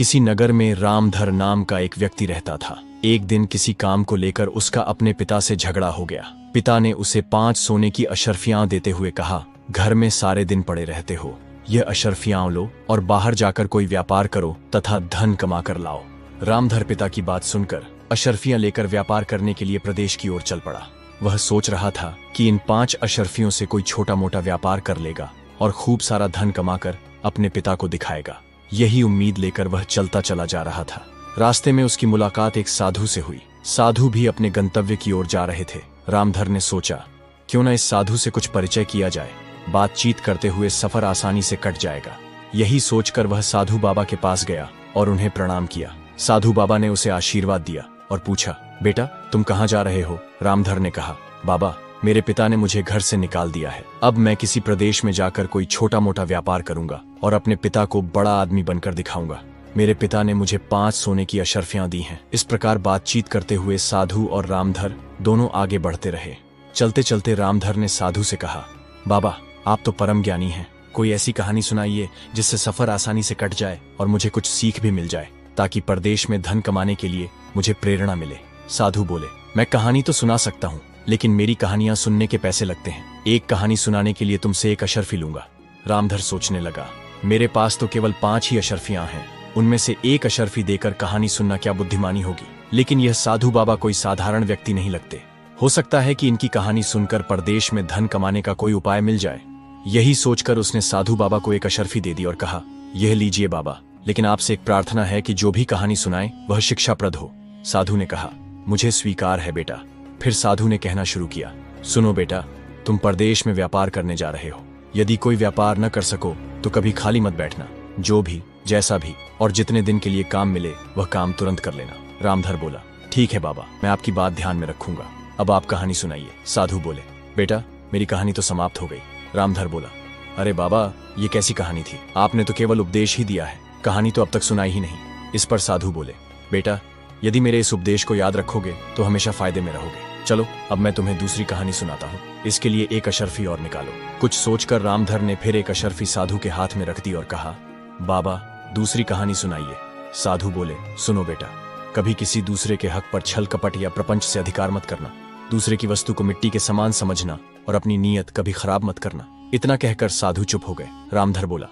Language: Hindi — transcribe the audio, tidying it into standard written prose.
किसी नगर में रामधर नाम का एक व्यक्ति रहता था। एक दिन किसी काम को लेकर उसका अपने पिता से झगड़ा हो गया। पिता ने उसे 5 सोने की अशर्फियां देते हुए कहा, घर में सारे दिन पड़े रहते हो, यह अशर्फियां लो और बाहर जाकर कोई व्यापार करो तथा धन कमा कर लाओ। रामधर पिता की बात सुनकर अशर्फियां लेकर व्यापार करने के लिए प्रदेश की ओर चल पड़ा। वह सोच रहा था कि इन 5 अशर्फियों से कोई छोटा मोटा व्यापार कर लेगा और खूब सारा धन कमाकर अपने पिता को दिखाएगा। यही उम्मीद लेकर वह चलता चला जा रहा था। रास्ते में उसकी मुलाकात एक साधु से हुई। साधु भी अपने गंतव्य की ओर जा रहे थे। रामधर ने सोचा, क्यों न इस साधु से कुछ परिचय किया जाए, बातचीत करते हुए सफर आसानी से कट जाएगा। यही सोचकर वह साधु बाबा के पास गया और उन्हें प्रणाम किया। साधु बाबा ने उसे आशीर्वाद दिया और पूछा, बेटा तुम कहाँ जा रहे हो? रामधर ने कहा, बाबा मेरे पिता ने मुझे घर से निकाल दिया है। अब मैं किसी प्रदेश में जाकर कोई छोटा मोटा व्यापार करूंगा और अपने पिता को बड़ा आदमी बनकर दिखाऊंगा। मेरे पिता ने मुझे 5 सोने की अशर्फियां दी हैं। इस प्रकार बातचीत करते हुए साधु और रामधर दोनों आगे बढ़ते रहे। चलते चलते रामधर ने साधु से कहा, बाबा आप तो परम ज्ञानी हैं, कोई ऐसी कहानी सुनाइए जिससे सफर आसानी से कट जाए और मुझे कुछ सीख भी मिल जाए, ताकि परदेश में धन कमाने के लिए मुझे प्रेरणा मिले। साधु बोले, मैं कहानी तो सुना सकता हूँ, लेकिन मेरी कहानियां सुनने के पैसे लगते हैं। एक कहानी सुनाने के लिए तुमसे 1 अशर्फी लूंगा। रामधर सोचने लगा, मेरे पास तो केवल 5 ही अशर्फियां हैं, उनमें से 1 अशर्फी देकर कहानी सुनना क्या बुद्धिमानी होगी। लेकिन यह साधु बाबा कोई साधारण व्यक्ति नहीं लगते। हो सकता है कि इनकी कहानी सुनकर परदेश में धन कमाने का कोई उपाय मिल जाए। यही सोचकर उसने साधु बाबा को 1 अशर्फी दे दी और कहा, यह लीजिए बाबा, लेकिन आपसे एक प्रार्थना है कि जो भी कहानी सुनाए वह शिक्षाप्रद हो। साधु ने कहा, मुझे स्वीकार है बेटा। फिर साधु ने कहना शुरू किया, सुनो बेटा, तुम परदेश में व्यापार करने जा रहे हो। यदि कोई व्यापार न कर सको तो कभी खाली मत बैठना। जो भी, जैसा भी और जितने दिन के लिए काम मिले वह काम तुरंत कर लेना। रामधर बोला, ठीक है बाबा, मैं आपकी बात ध्यान में रखूंगा। अब आप कहानी सुनाइए। साधु बोले, बेटा मेरी कहानी तो समाप्त हो गई। रामधर बोला, अरे बाबा ये कैसी कहानी थी, आपने तो केवल उपदेश ही दिया है, कहानी तो अब तक सुनाई ही नहीं। इस पर साधु बोले, बेटा यदि मेरे इस उपदेश को याद रखोगे तो हमेशा फायदे में रहोगे। चलो अब मैं तुम्हें दूसरी कहानी सुनाता हूँ, इसके लिए 1 अशर्फी और निकालो। कुछ सोचकर रामधर ने फिर 1 अशर्फी साधु के हाथ में रख दी और कहा, बाबा दूसरी कहानी सुनाइए। साधु बोले, सुनो बेटा, कभी किसी दूसरे के हक पर छल कपट या प्रपंच से अधिकार मत करना, दूसरे की वस्तु को मिट्टी के समान समझना और अपनी नीयत कभी खराब मत करना। इतना कहकर साधु चुप हो गए। रामधर बोला,